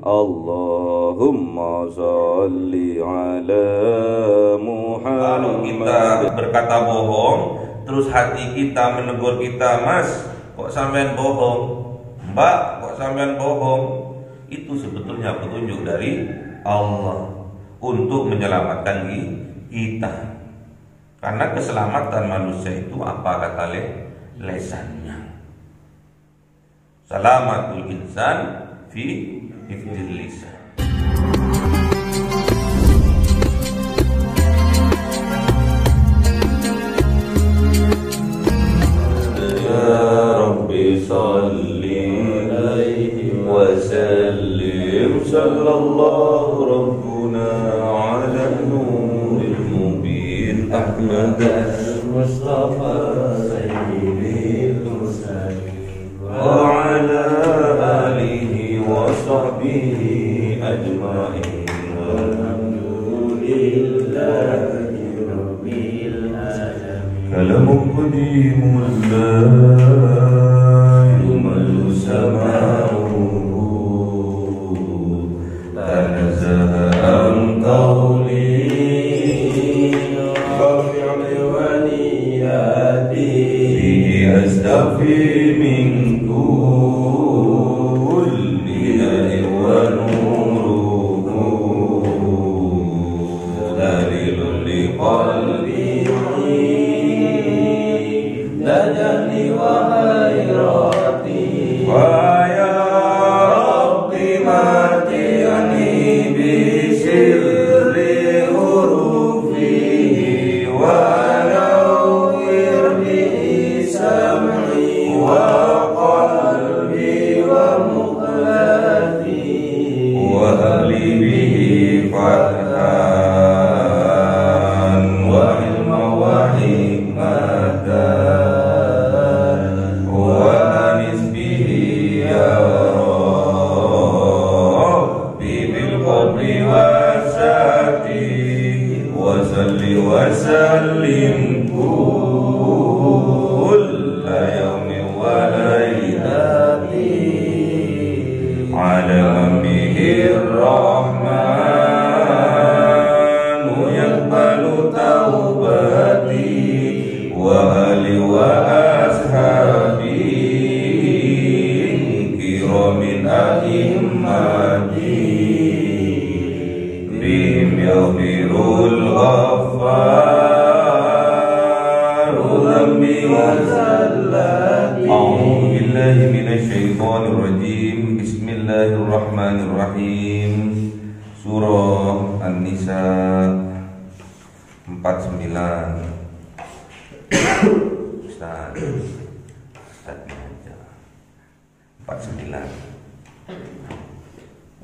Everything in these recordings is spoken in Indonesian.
Allahumma sholli ala Muhammad. Kalau kita berkata bohong, terus hati kita menegur kita, Mas, kok sampean bohong? Mbak, kok sampean bohong? Itu sebetulnya petunjuk dari Allah untuk menyelamatkan kita. Karena keselamatan manusia itu apa kata lesannya? Salamatul insan fi hifdzil lisan. Ya Rabbi salli alaihi wa sallim sallallahu rabbuna ala nuril mubin Ahmad Mustafa sayyidil mursalin wa ala alihi wa sahbihi ajma'in walhamdulillahi rabbil alamin. Kalamu qadimullah yumallu sama'uhu tanazzaha an qawli fafi'li waliyati astaghfi min kulli da'in wa nuruhu dalilun liqalbi najani wa hayrati wa ya Rabbi matiyani bi sirri hurufihi wa nawwir bi sam'i wa qalbi wa muqlati wa ahli bihi fathan wa ilma wa hikmatan wa anis bihi ya Rabbi bil qadri wasati wa salli wa sallim kulla yawmin wa laylati ala mambihir rahman yaqbalu taubati wa ali wa ashabi kiramin a'immati bihim yaghfirul ghaffaru dhambi wa zallati. A'udzu billahi minasy syaithanir rajim. Bismillahirrahmanirrahim. Surah An-Nisa 49. Ustaz aja 49.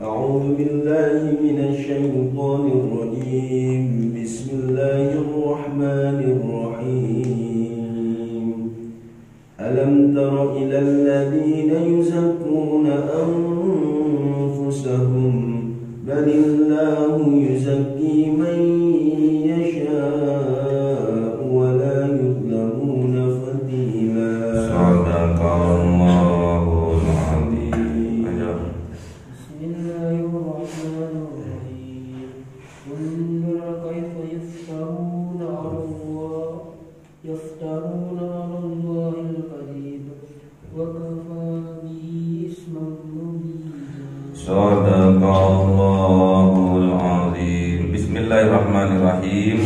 أعوذ بالله من الشيطان الرجيم بسم الله الرحمن الرحيم ألم تر إلى الذين يزكون أنفسهم بل الله يزكي من يشاء ولا يظلمون فتيلا. Sadaqallahul azim. بسم الله الرحمن الرحيم انظر كيف يفترون على الله الكذب وكفى به إثما مبينا. Sadaqallahul azim. Bismillahirrahmanirrahim.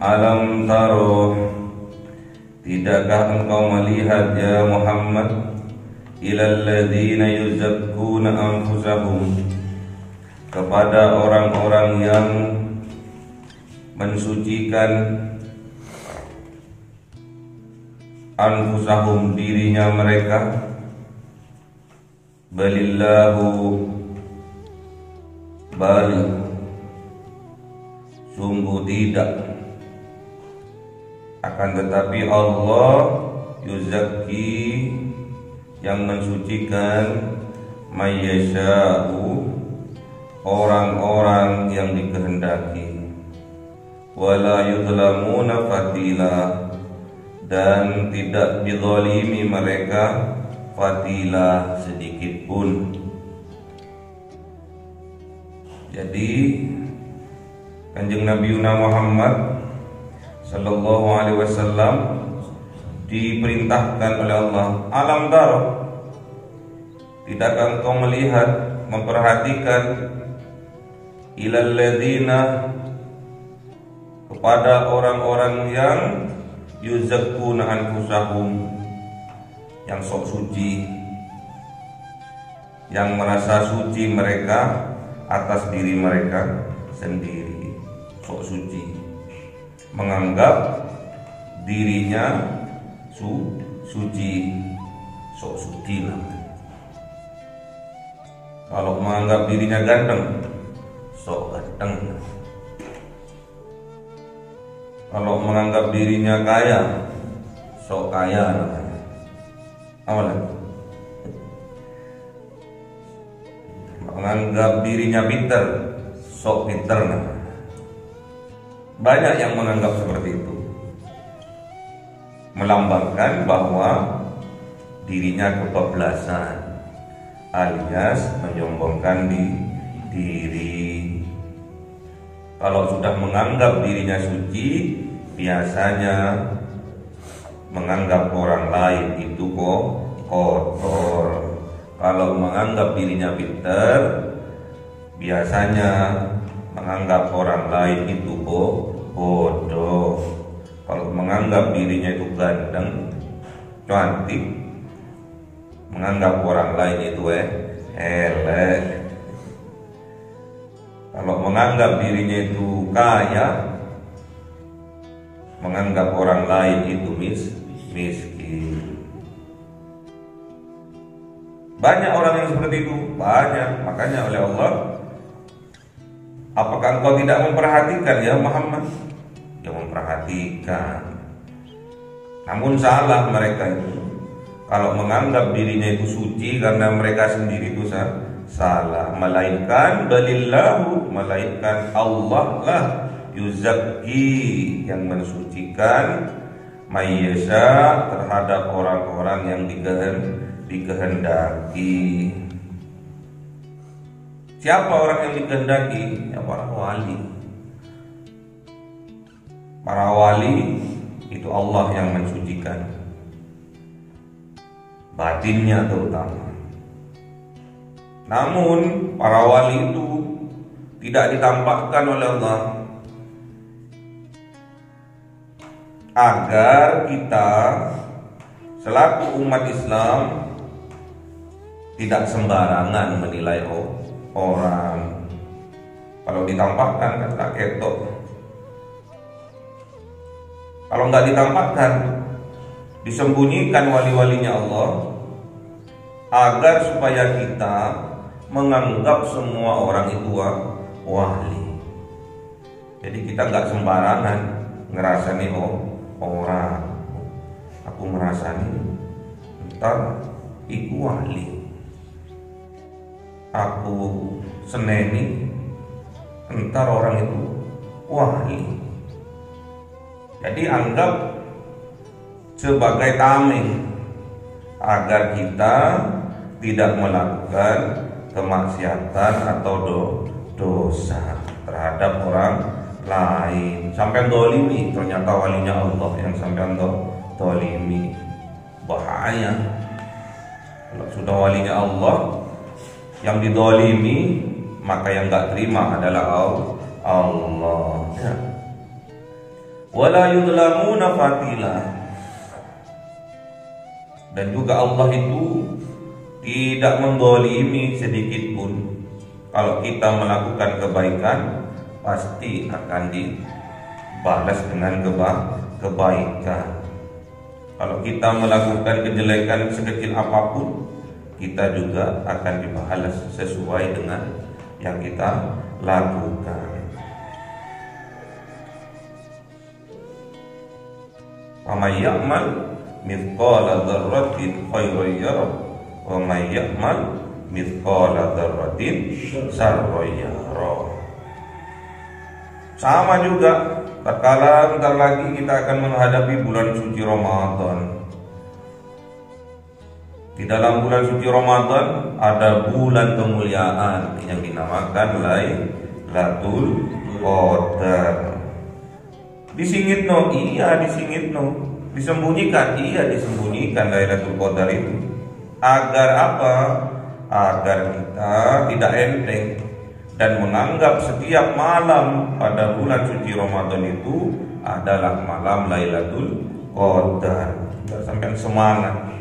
Alam taruh, tidakkah engkau melihat ya Muhammad, ilal ladzina yuzakkuna anfusahum, kepada orang-orang yang mensucikan anfusahum, dirinya mereka. Balillahu, bal, sungguh tidak, akan tetapi Allah yuzakki, yang mensucikan, mayyasha'u, orang-orang yang dikehendaki, wala yudlamuna fatila, dan tidak dizalimi mereka fatila sedikit pun. Jadi Kanjeng Nabi Muhammad sallallahu alaihi wasallam diperintahkan oleh Allah, alam taro, tidakkah engkau melihat, memperhatikan, ilal ladzina, kepada orang-orang yang yuzakkuna anfusahum, yang sok suci, yang merasa suci mereka atas diri mereka sendiri, sok suci, menganggap dirinya suci, sok suci namanya. Kalau menganggap dirinya ganteng, sok ganteng. Kalau menganggap dirinya kaya, sok kaya namanya. Apa lagi? Menganggap dirinya pintar, sok pintar namanya. Banyak yang menganggap seperti itu, melambangkan bahwa dirinya kebablasan, alias menyombongkan diri. Kalau sudah menganggap dirinya suci, biasanya menganggap orang lain itu kok kotor. Kalau menganggap dirinya pintar, biasanya menganggap orang lain itu bodoh. Kalau menganggap dirinya itu ganteng, cantik, menganggap orang lain itu elek. Kalau menganggap dirinya itu kaya, menganggap orang lain itu miskin. Banyak orang yang seperti itu, banyak. Makanya oleh Allah, apakah engkau tidak memperhatikan ya Muhammad? Ya memperhatikan. Namun salah mereka itu. Kalau menganggap dirinya itu suci karena mereka sendiri itu salah. Melainkan balillahu, melainkan Allah lah yuzakki, yang mensucikan mayyasha, terhadap orang-orang yang dikehendaki. Siapa orang yang dikehendaki? Ya para wali. Para wali itu Allah yang mensucikan, batinnya terutama. Namun para wali itu tidak ditampakkan oleh Allah agar kita selaku umat Islam tidak sembarangan menilai orang. Kalau ditampakkan kan tak ketok. Kalau nggak ditampakkan, disembunyikan wali-walinya Allah, agar supaya kita menganggap semua orang itu wali. Jadi kita nggak sembarangan ngerasani orang. Aku ngerasani entar iku wali. Aku seneni entar orang itu wali. Jadi anggap sebagai tameng agar kita tidak melakukan kemaksiatan atau dosa terhadap orang lain. Sampai dolimi, ternyata walinya Allah yang sampai dolimi. Bahaya. Kalau sudah walinya Allah yang didolimi, maka yang gak terima adalah Allah. Ya. Wala yudlamuna fatila. Dan juga Allah itu tidak mendolimi sedikit pun. Kalau kita melakukan kebaikan, pasti akan dibalas dengan kebaikan. Kalau kita melakukan kejelekan sekecil apapun, kita juga akan dibalas sesuai dengan yang kita lakukan. Faman ya'mal mithqala dzarratin khairan yarah wa man ya'mal mithqala dzarratin syarran yarah. Sama juga tatkala bentar lagi kita akan menghadapi bulan suci Ramadan. Di dalam bulan suci Ramadan ada bulan kemuliaan yang dinamakan Lailatul Qadar. Disingitno, iya disingitno. Disembunyikan, iya disembunyikan Lailatul Qadar itu. Agar apa? Agar kita tidak enteng dan menganggap setiap malam pada bulan suci Ramadan itu adalah malam Lailatul Qadar. Biar sampai semangat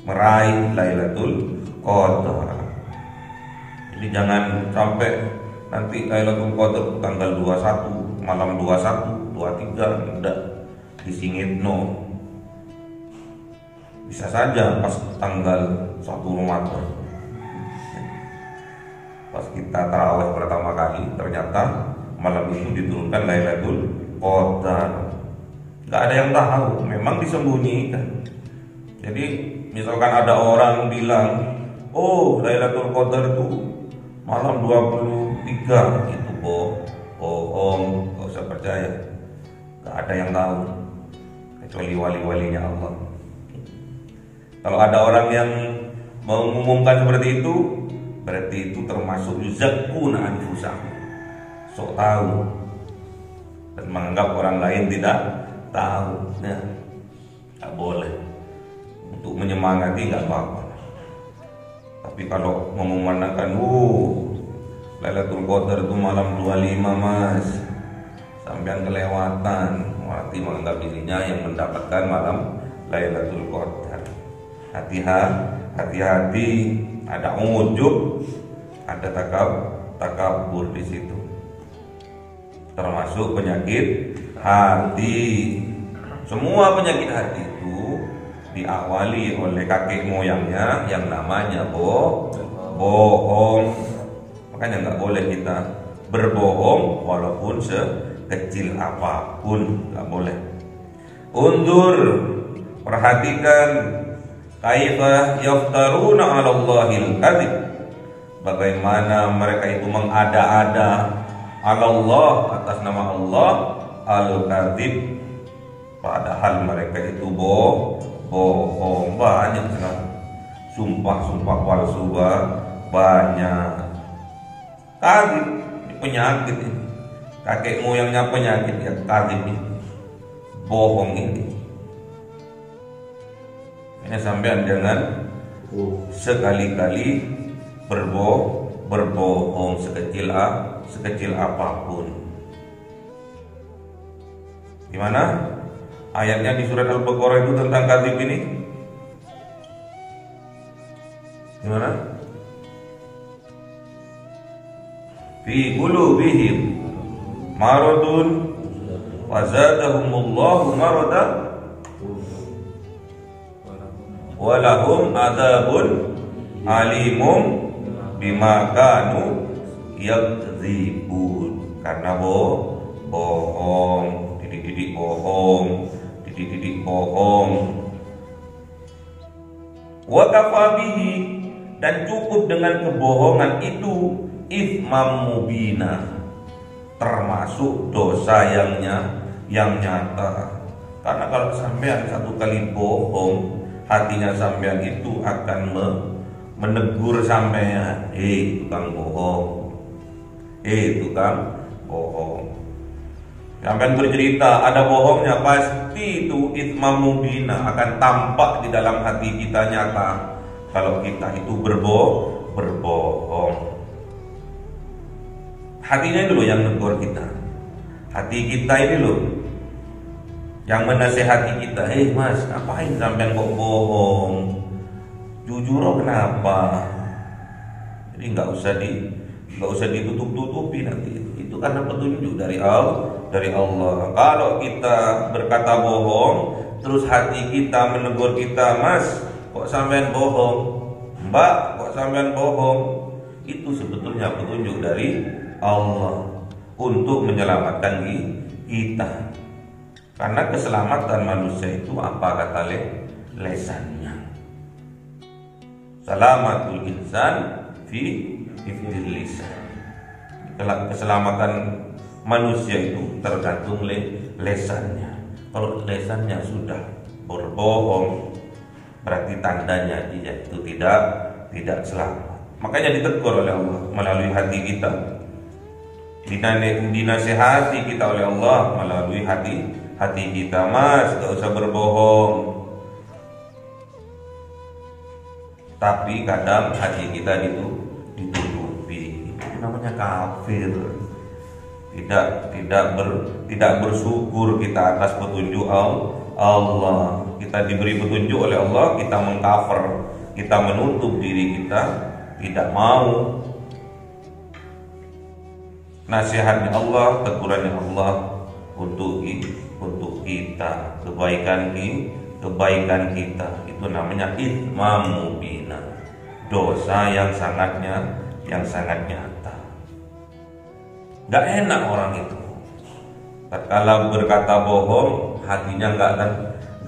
meraih Lailatul Qadar. Jadi jangan sampai nanti Lailatul Qadar tanggal 21, malam 21, 23 enggak disingitno. Bisa saja pas tanggal 1 Ramadan, pas kita tarawih pertama kali, ternyata malam itu diturunkan Lailatul Qadar. Gak ada yang tahu, memang disembunyikan. Jadi misalkan ada orang bilang, oh Lailatul Qadar itu malam 23, itu bohong, gak usah percaya. Gak ada yang tahu kecuali wali-walinya Allah. Kalau ada orang yang mengumumkan seperti itu, berarti itu termasuk yuzakkuna anfusahum, sok tahu dan menganggap orang lain tidak tahu. Nah, gak boleh. Untuk menyemangati gak apa-apa. Tapi kalau mengumandangkan, Lailatul Qadar itu malam 25 mas, sampean kelewatan, berarti menganggap dirinya yang mendapatkan malam Lailatul Qadar. Hati-hati, ada ujub, ada takabur di situ. Termasuk penyakit hati. Semua penyakit hati itu diawali oleh kakek moyangnya yang namanya bohong. Makanya nggak boleh kita berbohong walaupun sekecil apapun, nggak boleh. Undur, perhatikan kaifa yaftaruna 'ala Allahil kadzib. Bagaimana mereka itu mengada-ada 'ala Allah, atas nama Allah, al-kadzib, padahal mereka itu bohong. Banyak sekali sumpah palsu, banyak. Kadzib penyakit ini, kakek moyangnya penyakit ya, kadzib ini, bohong ini. Sampean jangan sekali-kali berbohong sekecil apapun. Gimana ayatnya di surat Al-Baqarah itu tentang kadzib ini? Gimana? Fi qulubihim maradun wa zadahumullahu marada walahum adzabun alimum bima kanu yakdzibun. Karena bohong, didik bohong. Wa kafabihi, dan cukup dengan kebohongan itu itsmam mubina, termasuk dosa yang nyata. Karena kalau sampean satu kali bohong, hatinya sampean itu akan menegur sampean, tukang bohong, tukang bohong. Sampean bercerita ada bohongnya, pasti itu itsmam mubina, akan tampak di dalam hati kita nyata kalau kita itu berbohong. Hatinya dulu yang negur kita, hati kita ini loh yang menasehati kita, mas, ngapain sampean kok bohong? Jujur kenapa? Jadi nggak usah ditutup-tutupi nanti. Itu karena petunjuk dari Allah. Kalau kita berkata bohong, terus hati kita menegur kita, mas, kok sampean bohong? Mbak, kok sampean bohong? Itu sebetulnya petunjuk dari Allah untuk menyelamatkan kita. Karena keselamatan manusia itu apa kata lesannya? Salamatul insan fi hifdzil lisan. Keselamatan manusia itu tergantung lesannya. Kalau lesannya sudah berbohong, berarti tandanya dia itu tidak selamat. Makanya ditegur oleh Allah melalui hati kita, dinasihati kita oleh Allah melalui hati kita. Mas, gak usah berbohong. Tapi kadang hati kita ditutupi. Itu namanya kafir. Tidak bersyukur kita atas petunjuk Allah. Kita diberi petunjuk oleh Allah, kita mengcover, kita menutup diri kita, tidak mau. Nasihatnya Allah, tegurannya Allah untuk kita, kebaikan kita. Itu namanya itsmam mubina, dosa yang sangat nyata. Gak enak orang itu. Tatkala berkata bohong, hatinya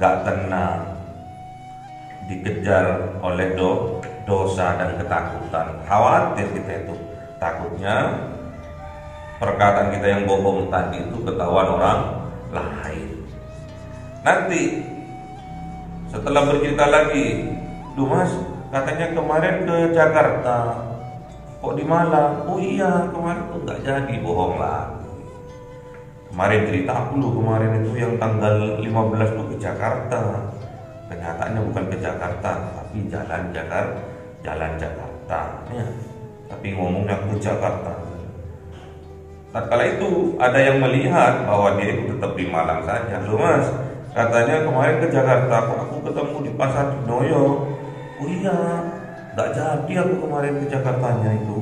gak tenang, dikejar oleh dosa dan ketakutan. Khawatir kita itu, takutnya perkataan kita yang bohong tadi itu ketahuan orang lain. Nanti setelah bercerita lagi, "Duh Mas, katanya kemarin ke Jakarta, kok di Malang?" "Oh iya, kemarin tuh nggak jadi," bohong lagi. "Kemarin cerita aku loh, kemarin itu yang tanggal 15 tuh ke Jakarta." Kenyataannya bukan ke Jakarta, tapi jalan Jakarta ya. Tapi ngomongnya ke Jakarta. Tatkala itu ada yang melihat bahwa dia itu tetap di Malang saja. "Loh Mas, katanya kemarin ke Jakarta, kok aku ketemu di Pasar Noyo?" "Oh iya, gak jadi aku kemarin ke Jakartanya itu."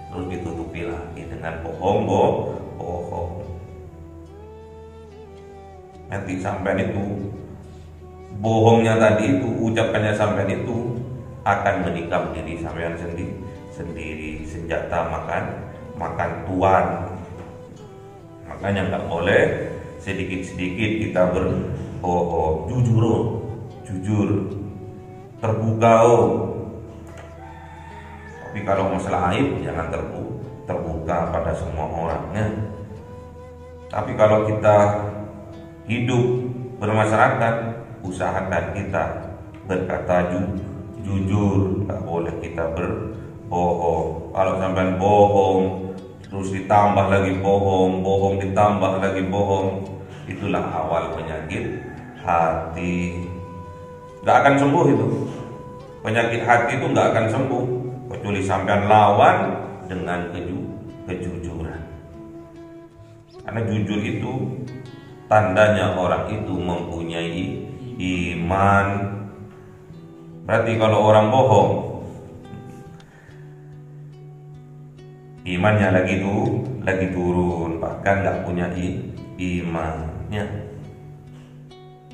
Terus ditutupi lagi dengan bohong. Nanti sampean itu, bohongnya tadi itu, ucapannya sampean itu akan menikam diri sampean sendiri. Senjata makan tuan. Makanya nggak boleh sedikit-sedikit kita berbohong. Jujur, terbuka. Tapi kalau masalah aib jangan terbuka pada semua orangnya. Tapi kalau kita hidup bermasyarakat, usahakan kita berkata jujur, nggak boleh kita berbohong. Kalau sampai bohong terus ditambah lagi bohong ditambah lagi bohong, itulah awal penyakit hati. Nggak akan sembuh itu. Penyakit hati itu nggak akan sembuh kecuali sampean lawan dengan kejujuran. Karena jujur itu tandanya orang itu mempunyai iman. Berarti kalau orang bohong, imannya lagi turun, bahkan nggak punya imannya.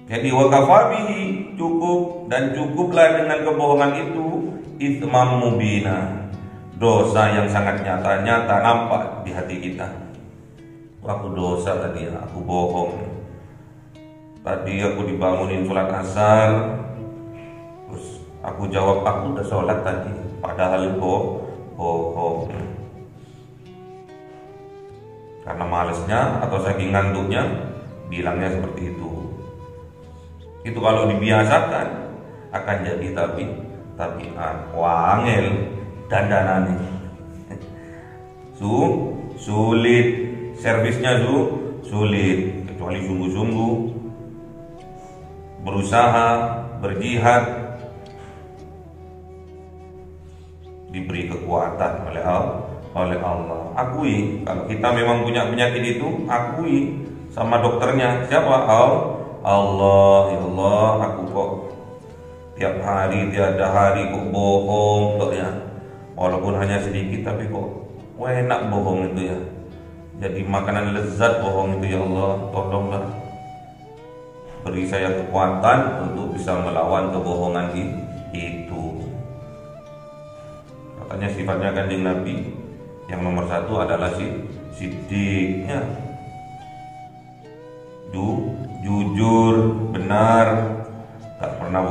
Jadi wakafabihi, cukup dan cukuplah dengan kebohongan itu itsmam mubina, dosa yang sangat nyata nampak di hati kita. Aku dosa tadi, aku bohong. Tadi aku dibangunin sholat asar, terus aku jawab aku udah sholat tadi, padahal bohong. Karena malesnya atau saking ngantuknya bilangnya seperti itu. Itu kalau dibiasakan akan jadi tabiat. Wangel dandanane. Sulit, servisnya sulit, kecuali sungguh-sungguh berusaha, berjihad, diberi kekuatan oleh Allah. Akui kalau kita memang punya penyakit itu, akui sama dokternya. Siapa? Allah. Ya Allah, aku kok tiap tiada hari kok bohong kok ya. Walaupun hanya sedikit tapi kok enak bohong itu ya. Jadi makanan lezat bohong itu ya Allah. Tolonglah beri saya kekuatan untuk bisa melawan kebohongan itu. Katanya sifatnya Kanjeng Nabi yang nomor satu adalah siddiqnya, jujur, benar, gak pernah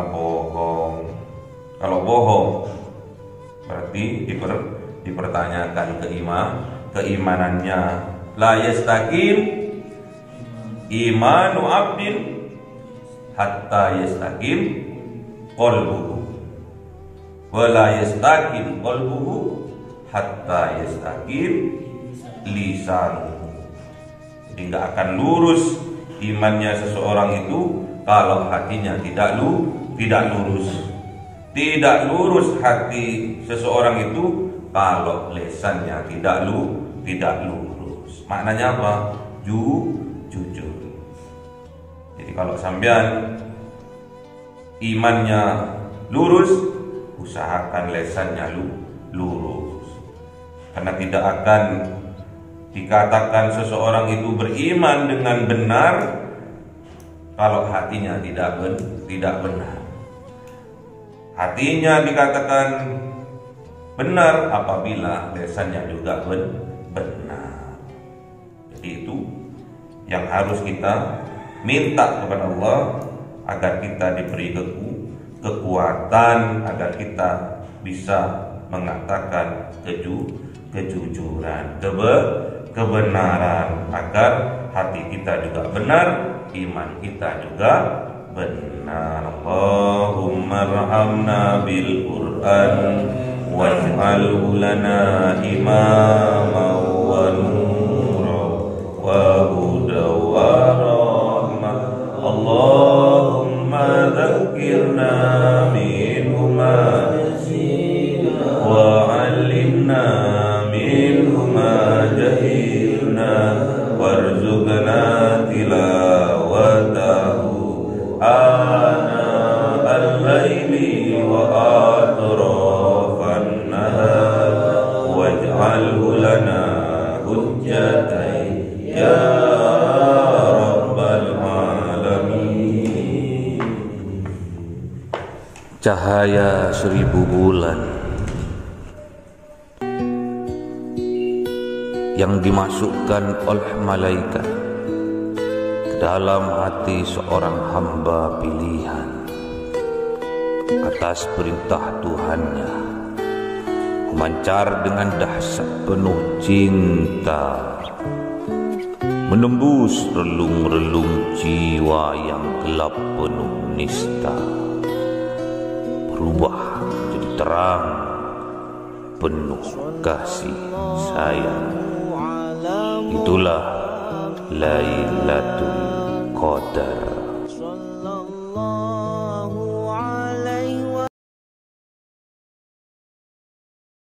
bohong. Kalau bohong berarti dipertanyakan keimanannya. La yastaqim imanu abdin hatta yastaqim qalbuhu. wala yastaqim qalbuhu hatta yastaqim lisanuhu. Jadi nggak akan lurus imannya seseorang itu kalau hatinya tidak lurus. Tidak lurus hati seseorang itu kalau lesannya tidak lurus. Maknanya apa? Jujur. Jadi kalau sampean imannya lurus, usahakan lesannya lurus. Karena tidak akan dikatakan seseorang itu beriman dengan benar kalau hatinya tidak benar. Hatinya dikatakan benar apabila lesannya juga benar. Jadi itu yang harus kita minta kepada Allah, agar kita diberi kekuatan, agar kita bisa mengatakan kejujuran, kebenaran, agar hati kita juga benar, iman kita juga benar. Allahumma arhamna bil Qur'an waj'alhu lana imaman wa nuran wa hudan wa rahmah. Allahumma dzakkirna minhu ma nasina wa 'allimna minhu ma jahilna warzuqna tilawatahu ana al-laili wa atrafan nahar waj'alhu lana hujjatan ya rabbal alamin. Cahaya 1000 bulan yang dimasukkan oleh malaikat ke dalam hati seorang hamba pilihan atas perintah Tuhannya, memancar dengan dahsyat penuh cinta, menembus relung-relung jiwa yang gelap penuh nista, berubah menjadi terang penuh kasih sayang. Itulah Lailatul Qadar.